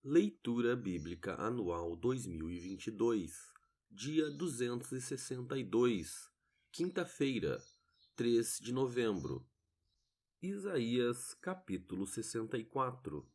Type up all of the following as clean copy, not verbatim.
Leitura Bíblica Anual 2022, dia 262, quinta-feira, 3 de novembro. Isaías, capítulo 64.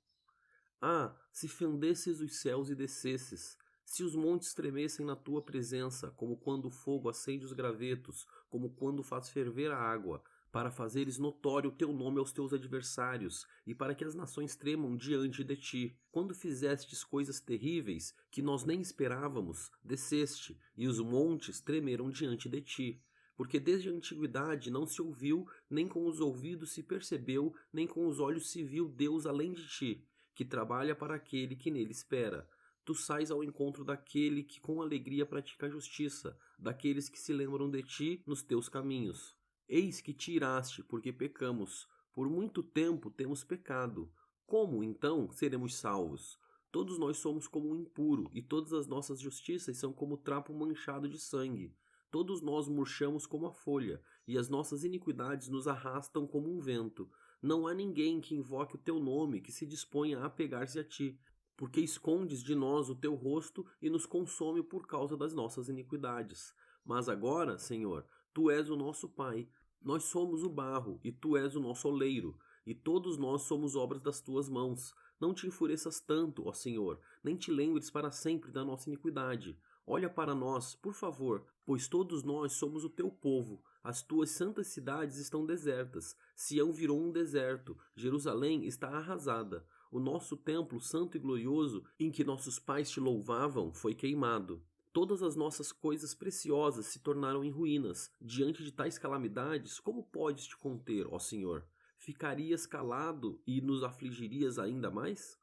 Se fendesses os céus e descesses, se os montes tremessem na tua presença, como quando o fogo acende os gravetos, como quando faz ferver a água, para fazeres notório o teu nome aos teus adversários, e para que as nações tremam diante de ti. Quando fizestes coisas terríveis, que nós nem esperávamos, desceste, e os montes tremeram diante de ti. Porque desde a antiguidade não se ouviu, nem com os ouvidos se percebeu, nem com os olhos se viu Deus além de ti, que trabalha para aquele que nele espera. Tu sais ao encontro daquele que com alegria pratica a justiça, daqueles que se lembram de ti nos teus caminhos. Eis que te iraste, porque pecamos. Por muito tempo temos pecado. Como, então, seremos salvos? Todos nós somos como um impuro, e todas as nossas justiças são como trapo manchado de sangue. Todos nós murchamos como a folha, e as nossas iniquidades nos arrastam como um vento. Não há ninguém que invoque o teu nome, que se disponha a apegar-se a ti, porque escondes de nós o teu rosto e nos consome por causa das nossas iniquidades. Mas agora, Senhor, tu és o nosso Pai. Nós somos o barro, e tu és o nosso oleiro, e todos nós somos obras das tuas mãos. Não te enfureças tanto, ó Senhor, nem te lembres para sempre da nossa iniquidade. Olha para nós, por favor, pois todos nós somos o teu povo. As tuas santas cidades estão desertas, Sião virou um deserto, Jerusalém está arrasada. O nosso templo santo e glorioso, em que nossos pais te louvavam, foi queimado. Todas as nossas coisas preciosas se tornaram em ruínas. Diante de tais calamidades, como podes te conter, ó Senhor? Ficarias calado e nos afligirias ainda mais?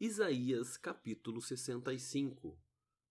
Isaías, capítulo 65.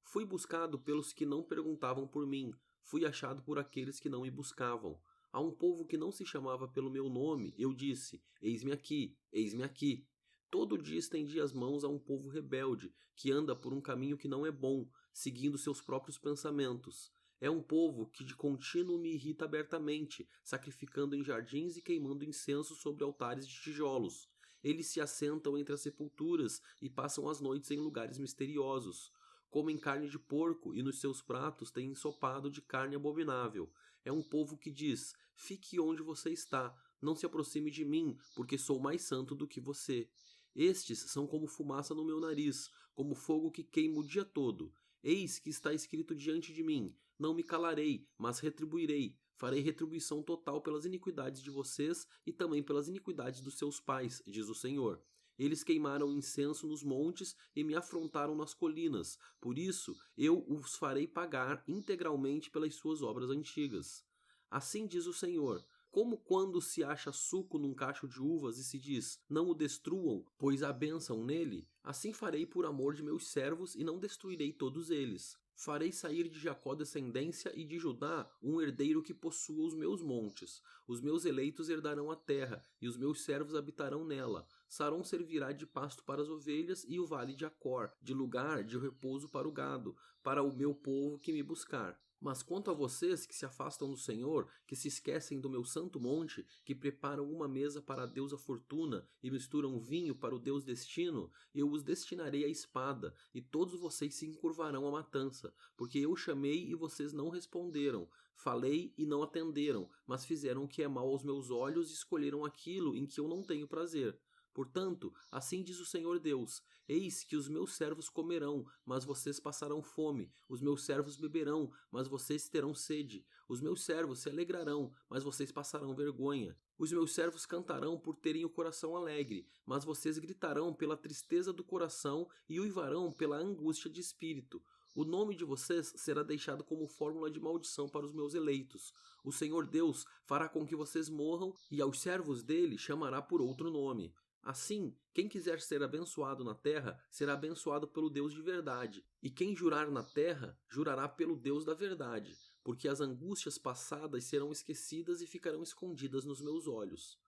Fui buscado pelos que não perguntavam por mim, fui achado por aqueles que não me buscavam. A um povo que não se chamava pelo meu nome, eu disse: eis-me aqui, eis-me aqui. Todo dia estendi as mãos a um povo rebelde, que anda por um caminho que não é bom, seguindo seus próprios pensamentos. É um povo que de contínuo me irrita abertamente, sacrificando em jardins e queimando incenso sobre altares de tijolos. Eles se assentam entre as sepulturas e passam as noites em lugares misteriosos. Comem carne de porco e nos seus pratos têm ensopado de carne abominável. É um povo que diz: fique onde você está, não se aproxime de mim, porque sou mais santo do que você. Estes são como fumaça no meu nariz, como fogo que queima o dia todo. Eis que está escrito diante de mim: não me calarei, mas retribuirei. Farei retribuição total pelas iniquidades de vocês e também pelas iniquidades dos seus pais, diz o Senhor. Eles queimaram incenso nos montes e me afrontaram nas colinas. Por isso, eu os farei pagar integralmente pelas suas obras antigas. Assim diz o Senhor: como quando se acha suco num cacho de uvas e se diz: não o destruam, pois há bênção nele, assim farei por amor de meus servos e não destruirei todos eles. Farei sair de Jacó descendência e de Judá um herdeiro que possua os meus montes. Os meus eleitos herdarão a terra, e os meus servos habitarão nela. Saron servirá de pasto para as ovelhas e o vale de Acor, de lugar de repouso para o gado, para o meu povo que me buscar. Mas quanto a vocês que se afastam do Senhor, que se esquecem do meu santo monte, que preparam uma mesa para a deusa Fortuna e misturam vinho para o deus Destino, eu os destinarei à espada, e todos vocês se encurvarão à matança, porque eu chamei e vocês não responderam, falei e não atenderam, mas fizeram o que é mal aos meus olhos e escolheram aquilo em que eu não tenho prazer. Portanto, assim diz o Senhor Deus: eis que os meus servos comerão, mas vocês passarão fome, os meus servos beberão, mas vocês terão sede, os meus servos se alegrarão, mas vocês passarão vergonha. Os meus servos cantarão por terem o coração alegre, mas vocês gritarão pela tristeza do coração e uivarão pela angústia de espírito. O nome de vocês será deixado como fórmula de maldição para os meus eleitos. O Senhor Deus fará com que vocês morram e aos servos dele chamará por outro nome. Assim, quem quiser ser abençoado na terra, será abençoado pelo Deus de verdade. E quem jurar na terra, jurará pelo Deus da verdade, porque as angústias passadas serão esquecidas e ficarão escondidas nos meus olhos.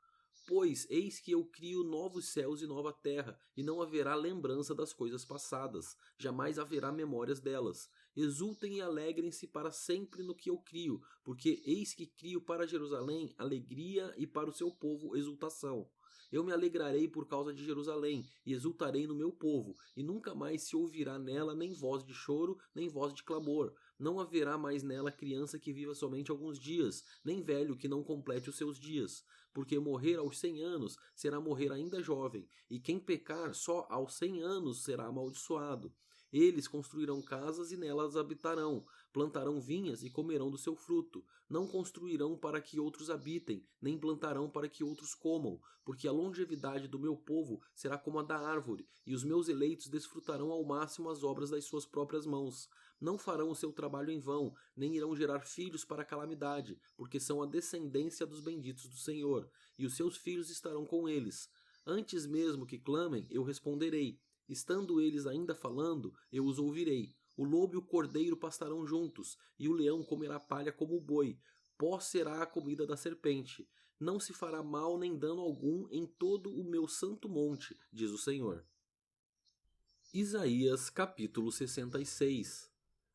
Pois eis que eu crio novos céus e nova terra, e não haverá lembrança das coisas passadas, jamais haverá memórias delas. Exultem e alegrem-se para sempre no que eu crio, porque eis que crio para Jerusalém alegria e para o seu povo exultação. Eu me alegrarei por causa de Jerusalém, e exultarei no meu povo, e nunca mais se ouvirá nela nem voz de choro, nem voz de clamor. Não haverá mais nela criança que viva somente alguns dias, nem velho que não complete os seus dias. Porque morrer aos 100 anos será morrer ainda jovem, e quem pecar só aos 100 anos será amaldiçoado. Eles construirão casas e nelas habitarão, plantarão vinhas e comerão do seu fruto. Não construirão para que outros habitem, nem plantarão para que outros comam, porque a longevidade do meu povo será como a da árvore, e os meus eleitos desfrutarão ao máximo as obras das suas próprias mãos. Não farão o seu trabalho em vão, nem irão gerar filhos para a calamidade, porque são a descendência dos benditos do Senhor, e os seus filhos estarão com eles. Antes mesmo que clamem, eu responderei. Estando eles ainda falando, eu os ouvirei. O lobo e o cordeiro pastarão juntos, e o leão comerá palha como o boi. Pó será a comida da serpente. Não se fará mal nem dano algum em todo o meu santo monte, diz o Senhor. Isaías capítulo 66.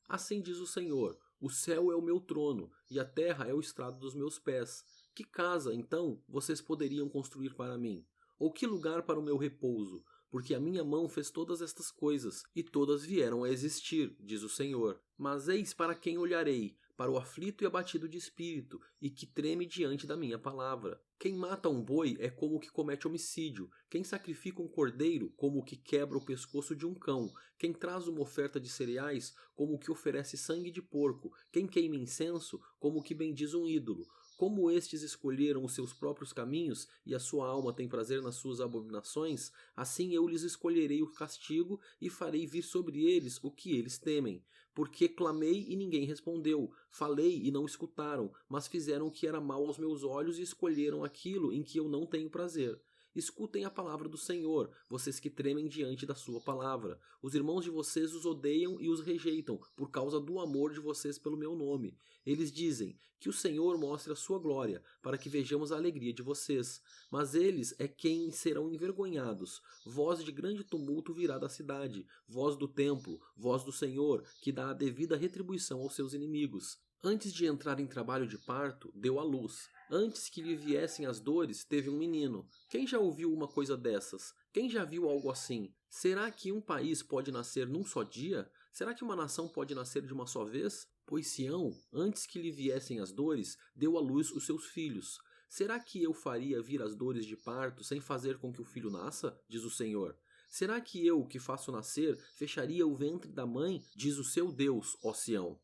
Assim diz o Senhor: o céu é o meu trono, e a terra é o estrado dos meus pés. Que casa, então, vocês poderiam construir para mim? Ou que lugar para o meu repouso? Porque a minha mão fez todas estas coisas, e todas vieram a existir, diz o Senhor. Mas eis para quem olharei, para o aflito e abatido de espírito, e que treme diante da minha palavra. Quem mata um boi é como o que comete homicídio, quem sacrifica um cordeiro, como o que quebra o pescoço de um cão, quem traz uma oferta de cereais, como o que oferece sangue de porco, quem queima incenso, como o que bendiz um ídolo. Como estes escolheram os seus próprios caminhos, e a sua alma tem prazer nas suas abominações, assim eu lhes escolherei o castigo, e farei vir sobre eles o que eles temem. Porque clamei e ninguém respondeu, falei e não escutaram, mas fizeram o que era mal aos meus olhos e escolheram aquilo em que eu não tenho prazer. Escutem a palavra do Senhor, vocês que tremem diante da sua palavra. Os irmãos de vocês os odeiam e os rejeitam, por causa do amor de vocês pelo meu nome. Eles dizem, que o Senhor mostre a sua glória, para que vejamos a alegria de vocês. Mas eles é quem serão envergonhados. Voz de grande tumulto virá da cidade, voz do templo, voz do Senhor, que dá a devida retribuição aos seus inimigos. Antes de entrar em trabalho de parto, deu à luz. Antes que lhe viessem as dores, teve um menino. Quem já ouviu uma coisa dessas? Quem já viu algo assim? Será que um país pode nascer num só dia? Será que uma nação pode nascer de uma só vez? Pois Sião, antes que lhe viessem as dores, deu à luz os seus filhos. Será que eu faria vir as dores de parto sem fazer com que o filho nasça? Diz o Senhor. Será que eu, que faço nascer, fecharia o ventre da mãe? Diz o seu Deus, ó Sião.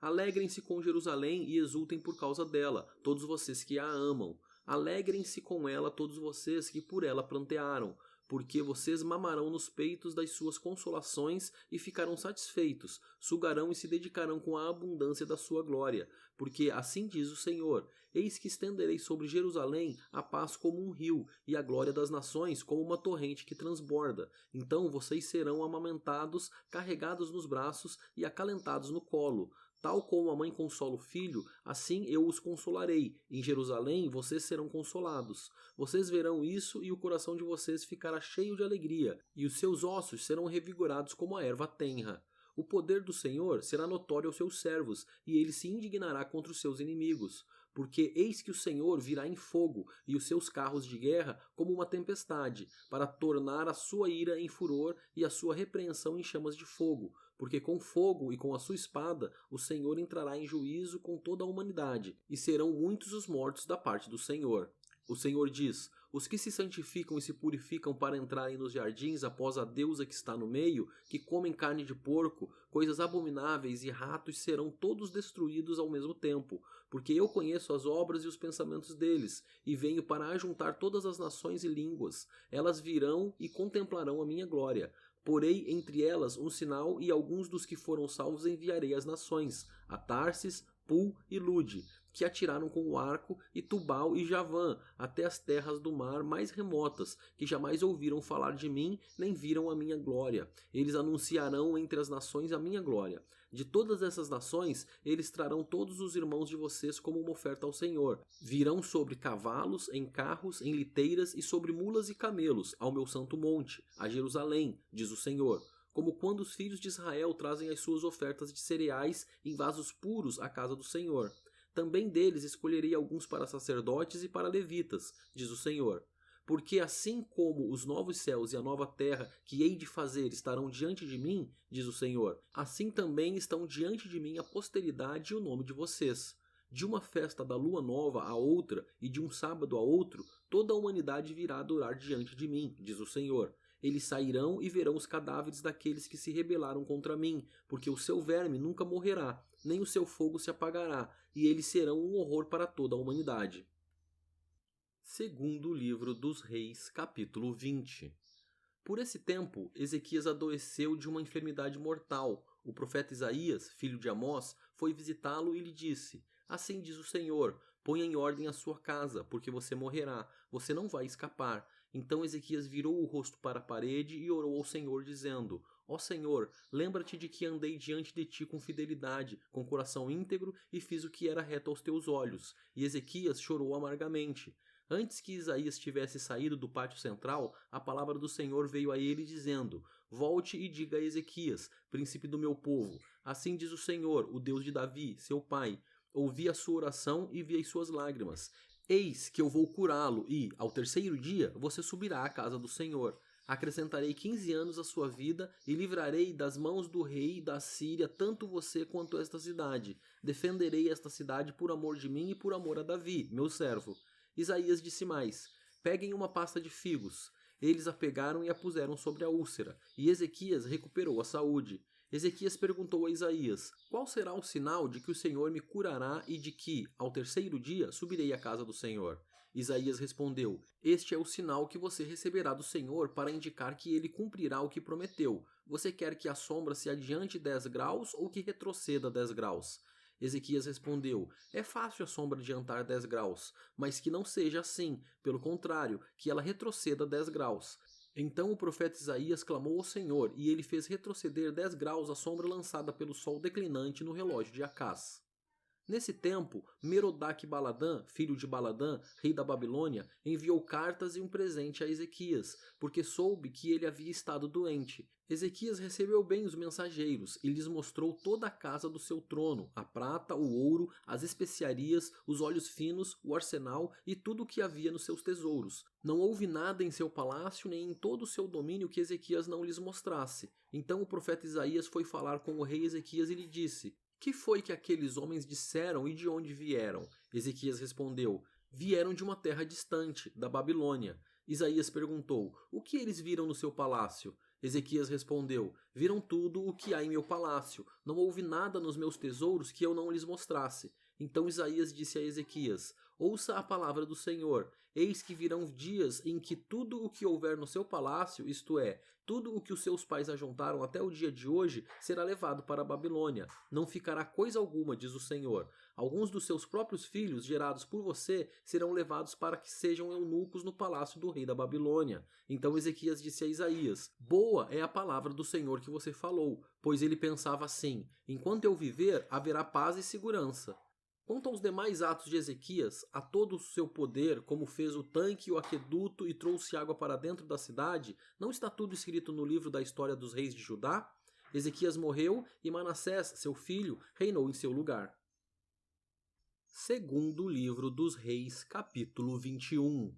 Alegrem-se com Jerusalém e exultem por causa dela, todos vocês que a amam. Alegrem-se com ela todos vocês que por ela prantearam, porque vocês mamarão nos peitos das suas consolações e ficarão satisfeitos, sugarão e se dedicarão com a abundância da sua glória. Porque assim diz o Senhor: eis que estenderei sobre Jerusalém a paz como um rio, e a glória das nações como uma torrente que transborda. Então vocês serão amamentados, carregados nos braços e acalentados no colo. Tal como a mãe consola o filho, assim eu os consolarei. Em Jerusalém vocês serão consolados. Vocês verão isso e o coração de vocês ficará cheio de alegria, e os seus ossos serão revigorados como a erva tenra. O poder do Senhor será notório aos seus servos, e ele se indignará contra os seus inimigos. Porque eis que o Senhor virá em fogo, e os seus carros de guerra como uma tempestade, para tornar a sua ira em furor e a sua repreensão em chamas de fogo. Porque com fogo e com a sua espada o Senhor entrará em juízo com toda a humanidade, e serão muitos os mortos da parte do Senhor. O Senhor diz: os que se santificam e se purificam para entrarem nos jardins após a deusa que está no meio, que comem carne de porco, coisas abomináveis e ratos serão todos destruídos ao mesmo tempo, porque eu conheço as obras e os pensamentos deles, e venho para ajuntar todas as nações e línguas. Elas virão e contemplarão a minha glória. Porei entre elas um sinal, e alguns dos que foram salvos enviarei às nações, a Tarsis, Pul e Lude, que atiraram com o arco, e Tubal e Javã, até as terras do mar mais remotas, que jamais ouviram falar de mim, nem viram a minha glória. Eles anunciarão entre as nações a minha glória. De todas essas nações, eles trarão todos os irmãos de vocês como uma oferta ao Senhor. Virão sobre cavalos, em carros, em liteiras e sobre mulas e camelos, ao meu santo monte, a Jerusalém, diz o Senhor. Como quando os filhos de Israel trazem as suas ofertas de cereais em vasos puros à casa do Senhor. Também deles escolherei alguns para sacerdotes e para levitas, diz o Senhor. Porque assim como os novos céus e a nova terra que hei de fazer estarão diante de mim, diz o Senhor, assim também estão diante de mim a posteridade e o nome de vocês. De uma festa da lua nova a outra e de um sábado a outro, toda a humanidade virá adorar diante de mim, diz o Senhor. Eles sairão e verão os cadáveres daqueles que se rebelaram contra mim, porque o seu verme nunca morrerá, nem o seu fogo se apagará, e eles serão um horror para toda a humanidade. Segundo livro dos Reis, capítulo 20. Por esse tempo, Ezequias adoeceu de uma enfermidade mortal. O profeta Isaías, filho de Amós, foi visitá-lo e lhe disse: Assim diz o Senhor, ponha em ordem a sua casa, porque você morrerá, você não vai escapar. Então Ezequias virou o rosto para a parede e orou ao Senhor, dizendo: Ó Senhor, lembra-te de que andei diante de ti com fidelidade, com coração íntegro, e fiz o que era reto aos teus olhos. E Ezequias chorou amargamente. Antes que Isaías tivesse saído do pátio central, a palavra do Senhor veio a ele dizendo: Volte e diga a Ezequias, príncipe do meu povo: Assim diz o Senhor, o Deus de Davi, seu pai: Ouvi a sua oração e vi as suas lágrimas. Eis que eu vou curá-lo e, ao terceiro dia, você subirá à casa do Senhor. Acrescentarei 15 anos à sua vida e livrarei das mãos do rei da Síria tanto você quanto esta cidade. Defenderei esta cidade por amor de mim e por amor a Davi, meu servo. Isaías disse mais: Peguem uma pasta de figos. Eles a pegaram e a puseram sobre a úlcera, e Ezequias recuperou a saúde. Ezequias perguntou a Isaías: Qual será o sinal de que o Senhor me curará e de que, ao terceiro dia, subirei à casa do Senhor? Isaías respondeu: Este é o sinal que você receberá do Senhor para indicar que ele cumprirá o que prometeu. Você quer que a sombra se adiante 10 graus ou que retroceda 10 graus? Ezequias respondeu: É fácil a sombra adiantar 10 graus, mas que não seja assim, pelo contrário, que ela retroceda 10 graus. Então o profeta Isaías clamou ao Senhor, e ele fez retroceder 10 graus a sombra lançada pelo sol declinante no relógio de Acás. Nesse tempo, Merodach-Baladã, filho de Baladã, rei da Babilônia, enviou cartas e um presente a Ezequias, porque soube que ele havia estado doente. Ezequias recebeu bem os mensageiros e lhes mostrou toda a casa do seu trono, a prata, o ouro, as especiarias, os óleos finos, o arsenal e tudo o que havia nos seus tesouros. Não houve nada em seu palácio nem em todo o seu domínio que Ezequias não lhes mostrasse. Então o profeta Isaías foi falar com o rei Ezequias e lhe disse: Que foi que aqueles homens disseram e de onde vieram? Ezequias respondeu: Vieram de uma terra distante, da Babilônia. Isaías perguntou: O que eles viram no seu palácio? Ezequias respondeu: Viram tudo o que há em meu palácio. Não houve nada nos meus tesouros que eu não lhes mostrasse. Então Isaías disse a Ezequias: Ouça a palavra do Senhor. Eis que virão dias em que tudo o que houver no seu palácio, isto é, tudo o que os seus pais ajuntaram até o dia de hoje, será levado para a Babilônia. Não ficará coisa alguma, diz o Senhor. Alguns dos seus próprios filhos, gerados por você, serão levados para que sejam eunucos no palácio do rei da Babilônia. Então Ezequias disse a Isaías: Boa é a palavra do Senhor que você falou, pois ele pensava assim: Enquanto eu viver, haverá paz e segurança. Quanto aos demais atos de Ezequias, a todo o seu poder, como fez o tanque e o aqueduto e trouxe água para dentro da cidade, não está tudo escrito no livro da história dos reis de Judá? Ezequias morreu e Manassés, seu filho, reinou em seu lugar. Segundo livro dos Reis, capítulo 21.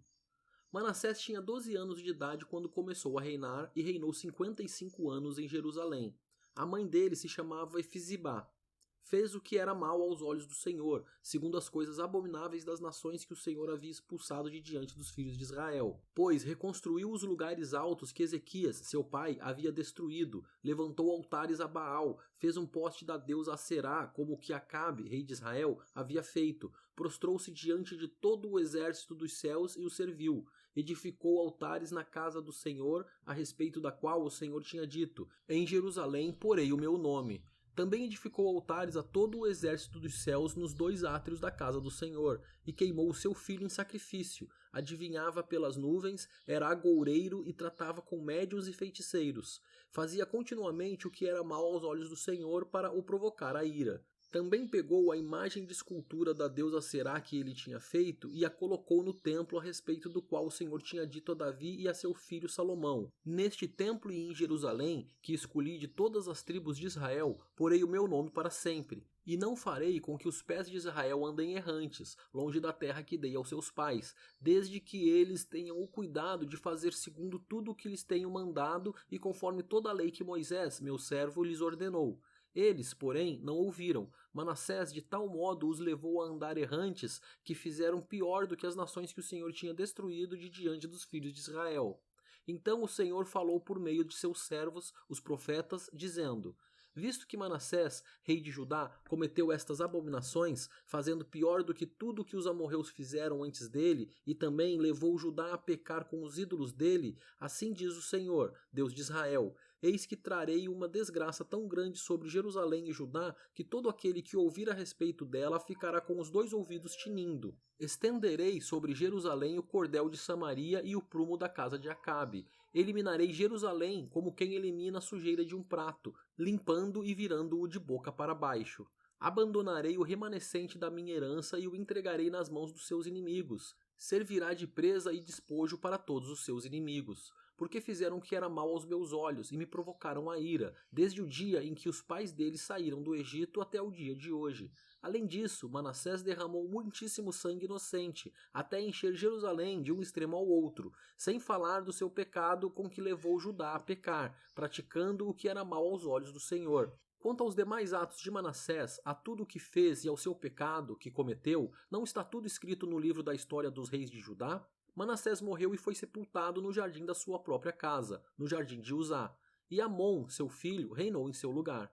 Manassés tinha 12 anos de idade quando começou a reinar e reinou 55 anos em Jerusalém. A mãe dele se chamava Efizibá. Fez o que era mal aos olhos do Senhor, segundo as coisas abomináveis das nações que o Senhor havia expulsado de diante dos filhos de Israel. Pois reconstruiu os lugares altos que Ezequias, seu pai, havia destruído, levantou altares a Baal, fez um poste da deusa Aserá, como o que Acabe, rei de Israel, havia feito, prostrou-se diante de todo o exército dos céus e o serviu, edificou altares na casa do Senhor, a respeito da qual o Senhor tinha dito: Em Jerusalém porei o meu nome. Também edificou altares a todo o exército dos céus nos 2 átrios da casa do Senhor, e queimou o seu filho em sacrifício. Adivinhava pelas nuvens, era agoureiro e tratava com médiuns e feiticeiros. Fazia continuamente o que era mal aos olhos do Senhor para o provocar a ira. Também pegou a imagem de escultura da deusa Será que ele tinha feito e a colocou no templo a respeito do qual o Senhor tinha dito a Davi e a seu filho Salomão: neste templo e em Jerusalém, que escolhi de todas as tribos de Israel, porei o meu nome para sempre. E não farei com que os pés de Israel andem errantes, longe da terra que dei aos seus pais, desde que eles tenham o cuidado de fazer segundo tudo o que lhes tenho mandado e conforme toda a lei que Moisés, meu servo, lhes ordenou. Eles, porém, não ouviram. Manassés de tal modo os levou a andar errantes que fizeram pior do que as nações que o Senhor tinha destruído de diante dos filhos de Israel. Então o Senhor falou por meio de seus servos, os profetas, dizendo: visto que Manassés, rei de Judá, cometeu estas abominações, fazendo pior do que tudo que os amorreus fizeram antes dele, e também levou Judá a pecar com os ídolos dele, assim diz o Senhor, Deus de Israel: eis que trarei uma desgraça tão grande sobre Jerusalém e Judá, que todo aquele que ouvir a respeito dela ficará com os dois ouvidos tinindo. Estenderei sobre Jerusalém o cordel de Samaria e o prumo da casa de Acabe. Eliminarei Jerusalém como quem elimina a sujeira de um prato, limpando e virando-o de boca para baixo. Abandonarei o remanescente da minha herança e o entregarei nas mãos dos seus inimigos. Servirá de presa e despojo para todos os seus inimigos. Porque fizeram o que era mal aos meus olhos e me provocaram a ira, desde o dia em que os pais deles saíram do Egito até o dia de hoje. Além disso, Manassés derramou muitíssimo sangue inocente, até encher Jerusalém de um extremo ao outro, sem falar do seu pecado com que levou Judá a pecar, praticando o que era mal aos olhos do Senhor. Quanto aos demais atos de Manassés, a tudo o que fez e ao seu pecado que cometeu, não está tudo escrito no livro da história dos reis de Judá? Manassés morreu e foi sepultado no jardim da sua própria casa, no jardim de Uzá, e Amon, seu filho, reinou em seu lugar.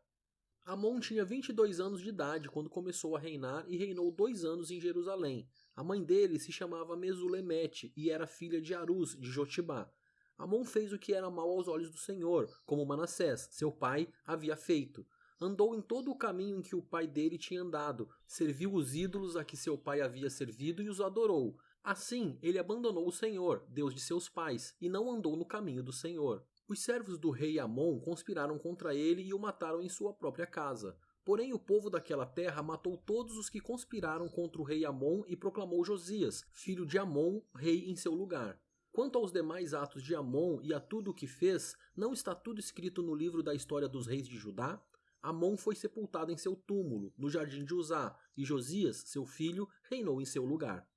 Amon tinha 22 anos de idade quando começou a reinar e reinou 2 anos em Jerusalém. A mãe dele se chamava Mesulemete e era filha de Aruz, de Jotibá. Amon fez o que era mal aos olhos do Senhor, como Manassés, seu pai, havia feito. Andou em todo o caminho em que o pai dele tinha andado, serviu os ídolos a que seu pai havia servido e os adorou. Assim, ele abandonou o Senhor, Deus de seus pais, e não andou no caminho do Senhor. Os servos do rei Amon conspiraram contra ele e o mataram em sua própria casa. Porém, o povo daquela terra matou todos os que conspiraram contra o rei Amon e proclamou Josias, filho de Amon, rei em seu lugar. Quanto aos demais atos de Amon e a tudo o que fez, não está tudo escrito no livro da história dos reis de Judá? Amon foi sepultado em seu túmulo, no jardim de Uzá, e Josias, seu filho, reinou em seu lugar.